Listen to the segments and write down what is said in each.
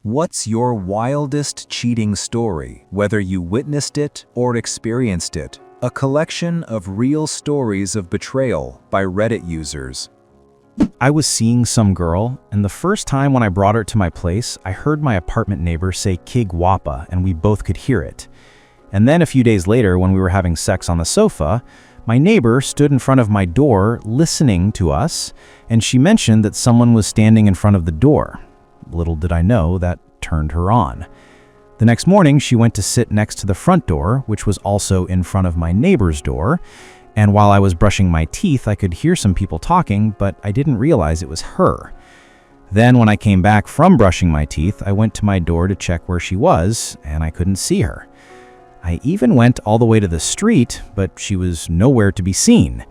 What's your wildest cheating story, whether you witnessed it or experienced it? A collection of real stories of betrayal by Reddit users. I was seeing some girl, and the first time when I brought her to my place, I heard my apartment neighbor say "Kig Wapa," and we both could hear it. And then a few days later, when we were having sex on the sofa, my neighbor stood in front of my door listening to us, and she mentioned that someone was standing in front of the door. Little did I know that turned her on. The next morning, she went to sit next to the front door, which was also in front of my neighbor's door, and while I was brushing my teeth, I could hear some people talking, but I didn't realize it was her. Then when I came back from brushing my teeth, I went to my door to check where she was, and I couldn't see her. I even went all the way to the street, but she was nowhere to be seen.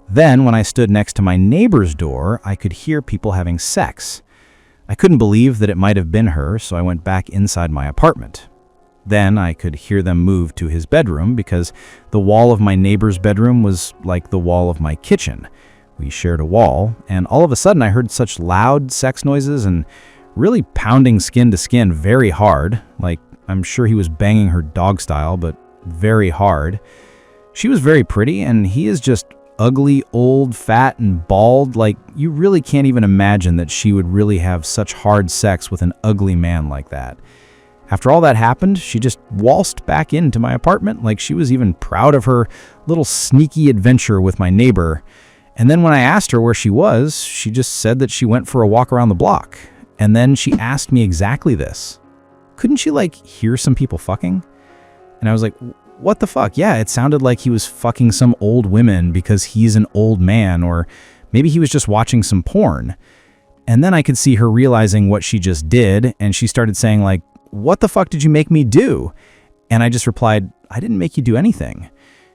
Then when I stood next to my neighbor's door, I could hear people having sex. I couldn't believe that it might have been her, so I went back inside my apartment. Then I could hear them move to his bedroom because the wall of my neighbor's bedroom was like the wall of my kitchen. We shared a wall, and all of a sudden I heard such loud sex noises and really pounding skin to skin very hard, like I'm sure he was banging her dog style, but very hard. She was very pretty, and he is just ugly, old, fat, and bald. Like, you really can't even imagine that she would really have such hard sex with an ugly man like that. After all that happened, she just waltzed back into my apartment like she was even proud of her little sneaky adventure with my neighbor. And then when I asked her where she was, she just said that she went for a walk around the block. And then she asked me exactly this. Couldn't you, hear some people fucking? And I was like, what the fuck? Yeah, it sounded like he was fucking some old women because he's an old man, or maybe he was just watching some porn. And then I could see her realizing what she just did, and she started saying, what the fuck did you make me do? And I just replied, I didn't make you do anything.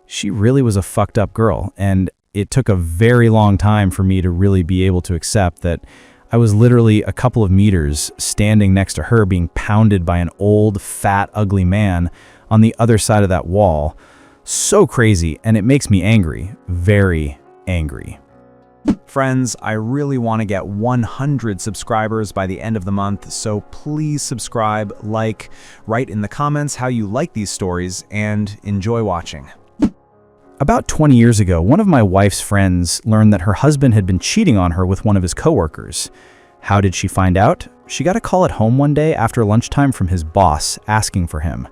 She really was a fucked up girl, and it took a very long time for me to really be able to accept that I was literally a couple of meters standing next to her being pounded by an old, fat, ugly man on the other side of that wall. So crazy, and it makes me angry. Very angry. Friends, I really want to get 100 subscribers by the end of the month, so please subscribe, write in the comments how you like these stories, and enjoy watching. About 20 years ago, one of my wife's friends learned that her husband had been cheating on her with one of his coworkers. How did she find out? She got a call at home one day after lunchtime from his boss asking for him.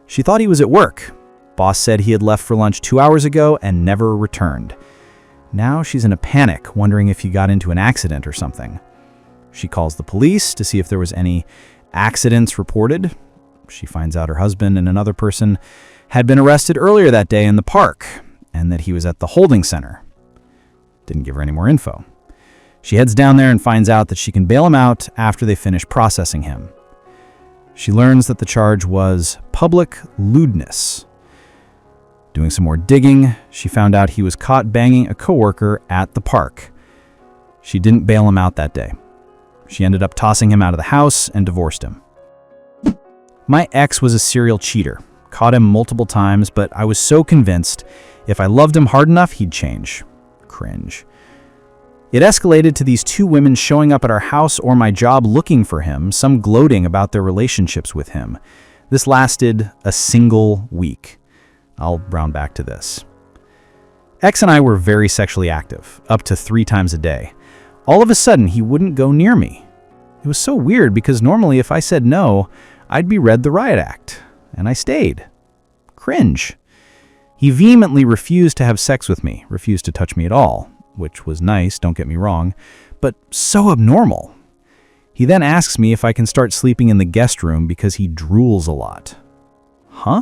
She thought he was at work. Boss said he had left for lunch 2 hours ago and never returned. Now she's in a panic, wondering if he got into an accident or something. She calls the police to see if there was any accidents reported. She finds out her husband and another person had been arrested earlier that day in the park, and that he was at the holding center. Didn't give her any more info. She heads down there and finds out that she can bail him out after they finish processing him. She learns that the charge was public lewdness. Doing some more digging, she found out he was caught banging a coworker at the park. She didn't bail him out that day. She ended up tossing him out of the house and divorced him. My ex was a serial cheater. Caught him multiple times, but I was so convinced if I loved him hard enough, he'd change. Cringe. It escalated to these two women showing up at our house or my job looking for him, some gloating about their relationships with him. This lasted a single week. I'll round back to this. Ex and I were very sexually active, up to 3 times a day. All of a sudden, he wouldn't go near me. It was so weird because normally if I said no, I'd be read the riot act. And I stayed. Cringe. He vehemently refused to have sex with me, refused to touch me at all, which was nice, don't get me wrong, but so abnormal. He then asks me if I can start sleeping in the guest room because he drools a lot. Huh?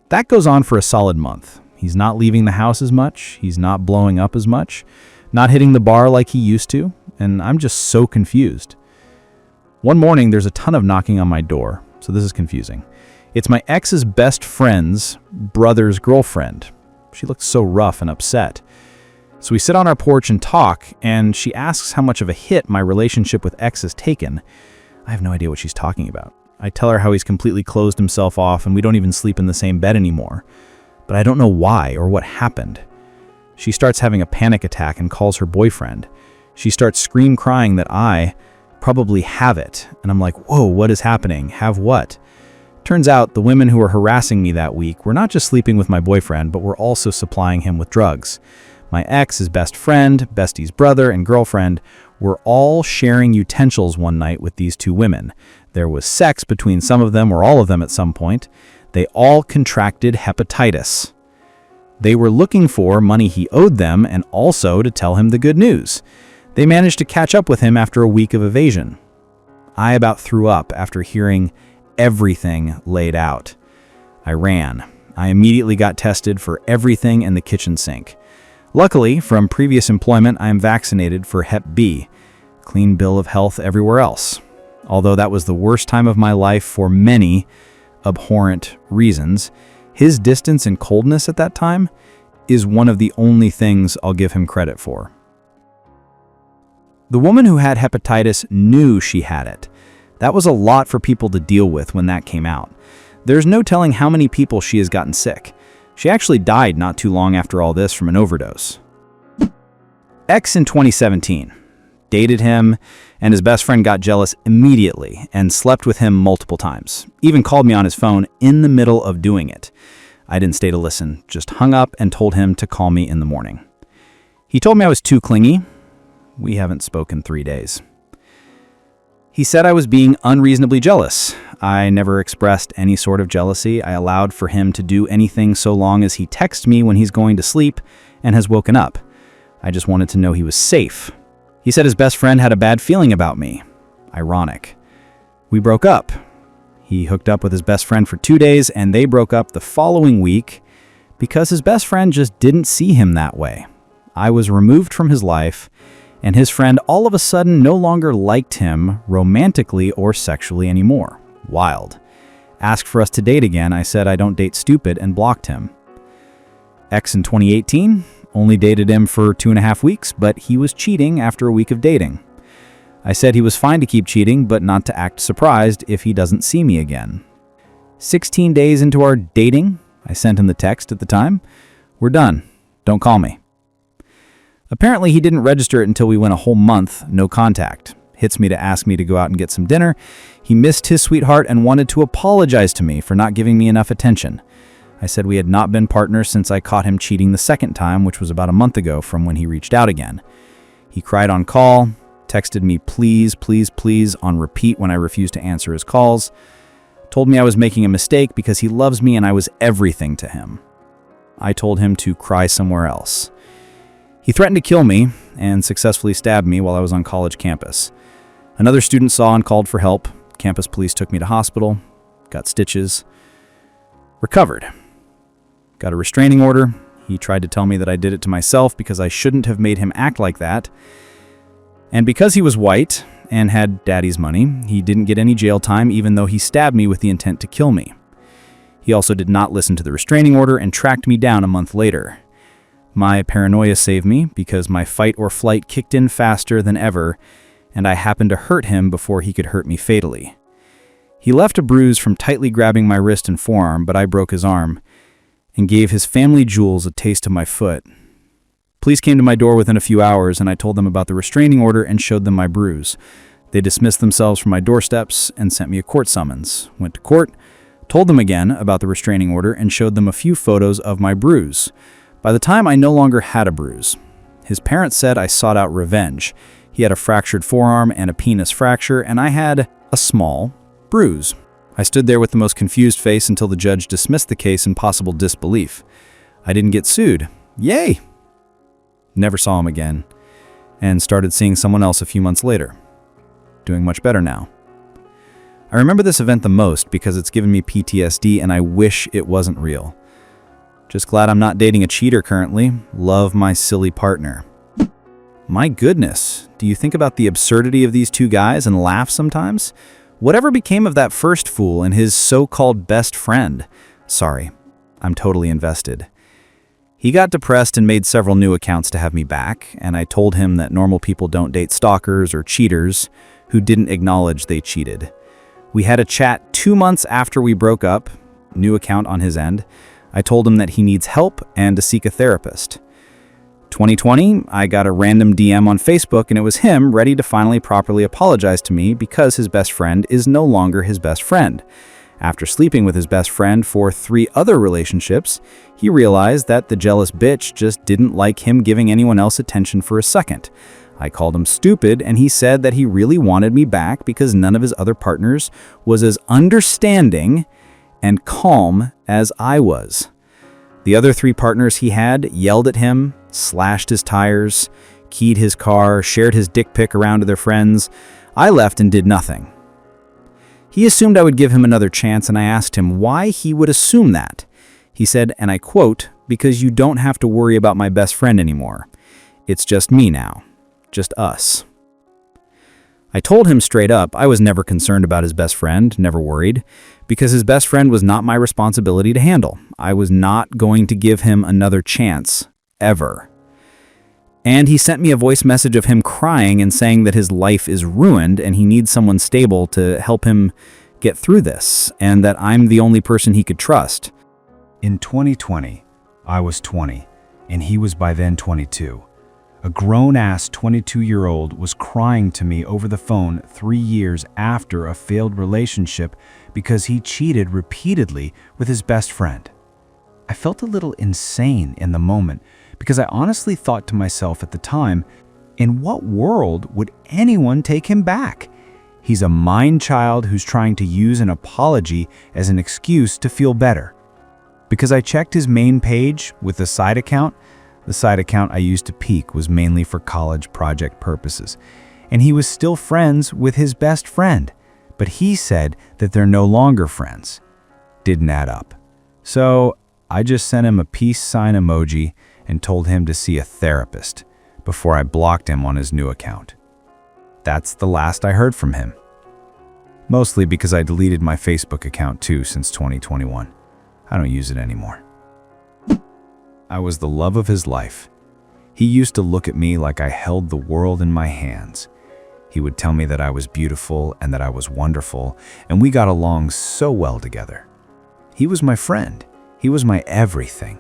That goes on for a solid month. He's not leaving the house as much, he's not blowing up as much, not hitting the bar like he used to, and I'm just so confused. One morning, there's a ton of knocking on my door, so this is confusing. It's my ex's best friend's brother's girlfriend. She looked so rough and upset. So we sit on our porch and talk, and she asks how much of a hit my relationship with ex has taken. I have no idea what she's talking about. I tell her how he's completely closed himself off and we don't even sleep in the same bed anymore. But I don't know why or what happened. She starts having a panic attack and calls her boyfriend. She starts scream crying that I probably have it. And I'm like, whoa, what is happening? Have what? Turns out the women who were harassing me that week were not just sleeping with my boyfriend, but were also supplying him with drugs. My ex, his best friend, bestie's brother, and girlfriend were all sharing utensils one night with these two women. There was sex between some of them or all of them at some point. They all contracted hepatitis. They were looking for money he owed them and also to tell him the good news. They managed to catch up with him after a week of evasion. I about threw up after hearing everything laid out. I ran. I immediately got tested for everything in the kitchen sink. Luckily, from previous employment, I am vaccinated for Hep B. Clean bill of health everywhere else. Although that was the worst time of my life for many abhorrent reasons, his distance and coldness at that time is one of the only things I'll give him credit for. The woman who had hepatitis knew she had it. That was a lot for people to deal with when that came out. There's no telling how many people she has gotten sick. She actually died not too long after all this from an overdose. Ex in 2017. Dated him, and his best friend got jealous immediately and slept with him multiple times. Even called me on his phone in the middle of doing it. I didn't stay to listen, just hung up and told him to call me in the morning. He told me I was too clingy. We haven't spoken 3 days. He said I was being unreasonably jealous. I never expressed any sort of jealousy. I allowed for him to do anything so long as he texts me when he's going to sleep and has woken up. I just wanted to know he was safe. He said his best friend had a bad feeling about me. Ironic. We broke up. He hooked up with his best friend for 2 days, and they broke up the following week because his best friend just didn't see him that way. I was removed from his life, and his friend all of a sudden no longer liked him romantically or sexually anymore. Wild. Asked for us to date again. I said I don't date stupid and blocked him. Ex in 2018, only dated him for 2.5 weeks, but he was cheating after a week of dating. I said he was fine to keep cheating, but not to act surprised if he doesn't see me again. 16 days into our dating, I sent him the text at the time, "We're done. Don't call me." Apparently, he didn't register it until we went a whole month, no contact. Hits me to ask me to go out and get some dinner. He missed his sweetheart and wanted to apologize to me for not giving me enough attention. I said we had not been partners since I caught him cheating the second time, which was about a month ago from when he reached out again. He cried on call, texted me please, please, please on repeat when I refused to answer his calls, told me I was making a mistake because he loves me and I was everything to him. I told him to cry somewhere else. He threatened to kill me and successfully stabbed me while I was on college campus. Another student saw and called for help. Campus police took me to hospital, got stitches, recovered. Got a restraining order. He tried to tell me that I did it to myself because I shouldn't have made him act like that. And because he was white and had daddy's money, he didn't get any jail time even though he stabbed me with the intent to kill me. He also did not listen to the restraining order and tracked me down a month later. My paranoia saved me because my fight or flight kicked in faster than ever, and I happened to hurt him before he could hurt me fatally. He left a bruise from tightly grabbing my wrist and forearm, but I broke his arm and gave his family jewels a taste of my foot. Police came to my door within a few hours, and I told them about the restraining order and showed them my bruise. They dismissed themselves from my doorsteps and sent me a court summons. Went to court, told them again about the restraining order, and showed them a few photos of my bruise. By the time I no longer had a bruise. His parents said I sought out revenge. He had a fractured forearm and a penis fracture, and I had a small bruise. I stood there with the most confused face until the judge dismissed the case in possible disbelief. I didn't get sued. Yay! Never saw him again, and started seeing someone else a few months later. Doing much better now. I remember this event the most because it's given me PTSD and I wish it wasn't real. Just glad I'm not dating a cheater currently. Love my silly partner. My goodness, do you think about the absurdity of these two guys and laugh sometimes? Whatever became of that first fool and his so-called best friend? Sorry, I'm totally invested. He got depressed and made several new accounts to have me back, and I told him that normal people don't date stalkers or cheaters who didn't acknowledge they cheated. We had a chat 2 months after we broke up, new account on his end. I told him that he needs help and to seek a therapist. 2020, I got a random DM on Facebook and it was him ready to finally properly apologize to me because his best friend is no longer his best friend. After sleeping with his best friend for 3 other relationships, he realized that the jealous bitch just didn't like him giving anyone else attention for a second. I called him stupid and he said that he really wanted me back because none of his other partners was as understanding and calm as I was. The other 3 partners he had yelled at him, slashed his tires, keyed his car, shared his dick pic around to their friends. I left and did nothing. He assumed I would give him another chance, and I asked him why he would assume that. He said, and I quote, "Because you don't have to worry about my best friend anymore. It's just me now. Just us." I told him straight up I was never concerned about his best friend, never worried, because his best friend was not my responsibility to handle. I was not going to give him another chance, ever. And he sent me a voice message of him crying and saying that his life is ruined and he needs someone stable to help him get through this, and that I'm the only person he could trust. In 2020, I was 20, and he was by then 22. A grown-ass 22-year-old was crying to me over the phone 3 years after a failed relationship because he cheated repeatedly with his best friend. I felt a little insane in the moment because I honestly thought to myself at the time, in what world would anyone take him back? He's a mind child who's trying to use an apology as an excuse to feel better. Because I checked his main page with the side account I used to peek was mainly for college project purposes, and he was still friends with his best friend, but he said that they're no longer friends. Didn't add up. So I just sent him a peace sign emoji and told him to see a therapist before I blocked him on his new account. That's the last I heard from him. Mostly because I deleted my Facebook account too since 2021. I don't use it anymore. I was the love of his life. He used to look at me like I held the world in my hands. He would tell me that I was beautiful and that I was wonderful, and we got along so well together. He was my friend. He was my everything.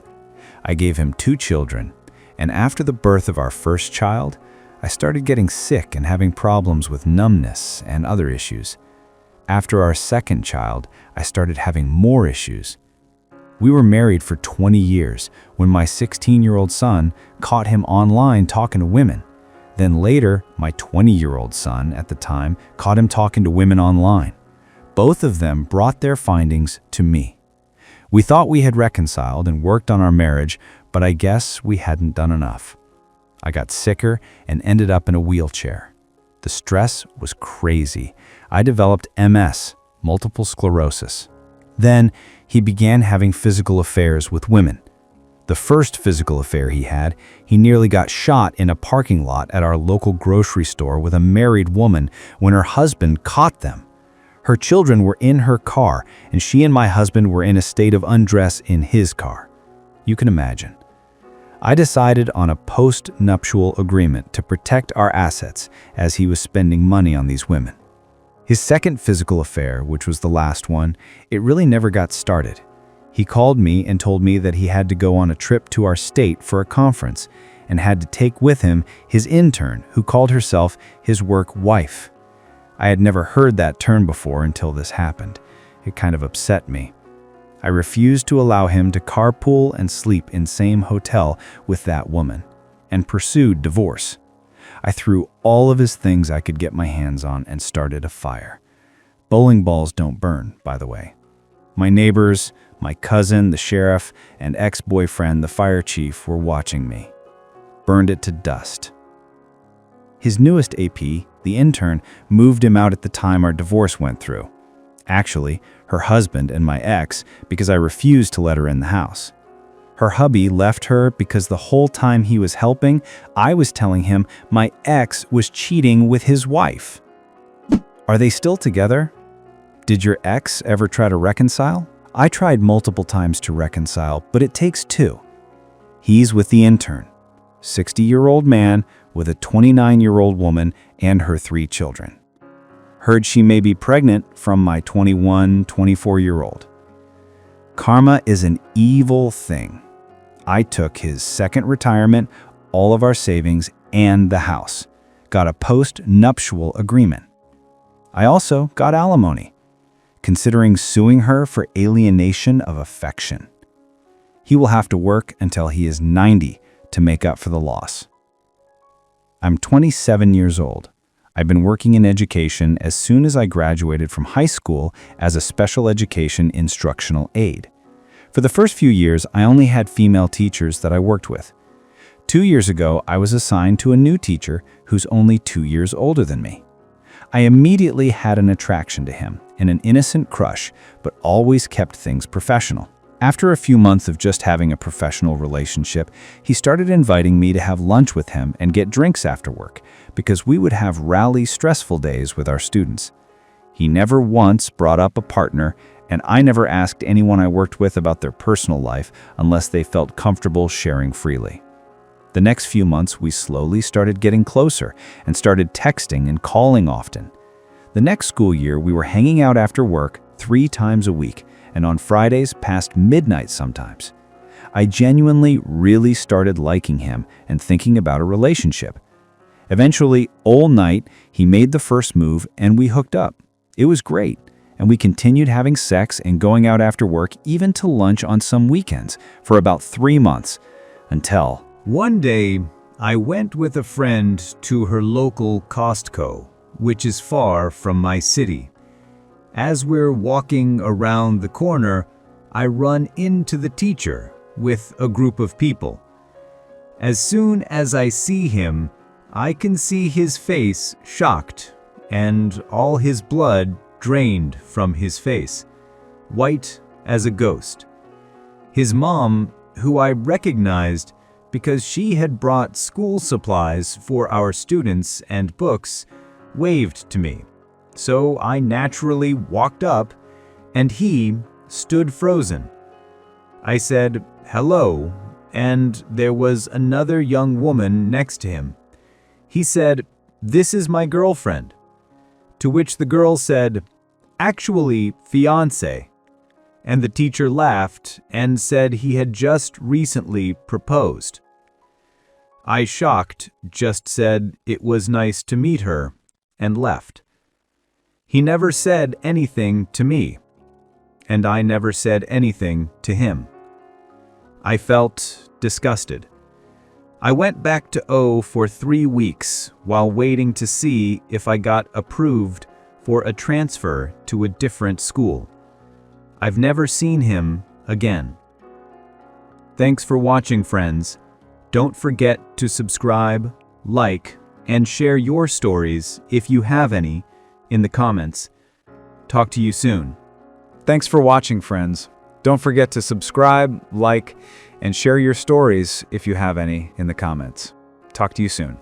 I gave him 2 children, and after the birth of our first child, I started getting sick and having problems with numbness and other issues. After our second child, I started having more issues. We were married for 20 years when my 16-year-old son caught him online talking to women. Then later, my 20-year-old son at the time caught him talking to women online. Both of them brought their findings to me. We thought we had reconciled and worked on our marriage, but I guess we hadn't done enough. I got sicker and ended up in a wheelchair. The stress was crazy. I developed MS, multiple sclerosis. Then he began having physical affairs with women. The first physical affair he had, he nearly got shot in a parking lot at our local grocery store with a married woman when her husband caught them. Her children were in her car, and she and my husband were in a state of undress in his car. You can imagine. I decided on a post-nuptial agreement to protect our assets as he was spending money on these women. His second physical affair, which was the last one, it really never got started. He called me and told me that he had to go on a trip to our state for a conference and had to take with him his intern, who called herself his work wife. I had never heard that term before until this happened. It kind of upset me. I refused to allow him to carpool and sleep in same hotel with that woman, and pursued divorce. I threw all of his things I could get my hands on and started a fire. Bowling balls don't burn, by the way. My neighbors, my cousin, the sheriff, and ex-boyfriend, the fire chief, were watching me. Burned it to dust. His newest AP, the intern, moved him out at the time our divorce went through. Actually, her husband and my ex, because I refused to let her in the house. Her hubby left her because the whole time he was helping, I was telling him my ex was cheating with his wife. Are they still together? Did your ex ever try to reconcile? I tried multiple times to reconcile, but it takes 2. He's with the intern, 60-year-old man with a 29-year-old woman and her 3 children. Heard she may be pregnant from my 21, 24-year-old. Karma is an evil thing. I took his second retirement, all of our savings and the house, got a post-nuptial agreement. I also got alimony, considering suing her for alienation of affection. He will have to work until he is 90 to make up for the loss. I'm 27 years old. I've been working in education as soon as I graduated from high school as a special education instructional aide. For the first few years, I only had female teachers that I worked with. 2 years ago, I was assigned to a new teacher who's only 2 years older than me. I immediately had an attraction to him and an innocent crush, but always kept things professional. After a few months of just having a professional relationship, he started inviting me to have lunch with him and get drinks after work, because we would have rally stressful days with our students. He never once brought up a partner, and I never asked anyone I worked with about their personal life unless they felt comfortable sharing freely. The next few months, we slowly started getting closer and started texting and calling often. The next school year, we were hanging out after work 3 times a week, and on Fridays past midnight sometimes. I genuinely really started liking him and thinking about a relationship. Eventually, all night, he made the first move and we hooked up. It was great, and we continued having sex and going out after work, even to lunch on some weekends, for about 3 months, until One day, I went with a friend to her local Costco, which is far from my city. As we're walking around the corner, I run into the teacher with a group of people. As soon as I see him, I can see his face shocked and all his blood drained from his face, white as a ghost. His mom, who I recognized because she had brought school supplies for our students and books, waved to me. So I naturally walked up, and he stood frozen. I said, "Hello," and there was another young woman next to him. He said, "This is my girlfriend." To which the girl said, "Actually, fiancé." And the teacher laughed and said he had just recently proposed. I, shocked, just said it was nice to meet her and left. He never said anything to me, and I never said anything to him. I felt disgusted. I went back to O for 3 weeks while waiting to see if I got approved for a transfer to a different school. I've never seen him again. Thanks for watching, friends. Don't forget to subscribe, like, and share your stories, if you have any, in the comments. Talk to you soon. Thanks for watching, friends. Don't forget to subscribe, like, and share your stories, if you have any, in the comments. Talk to you soon.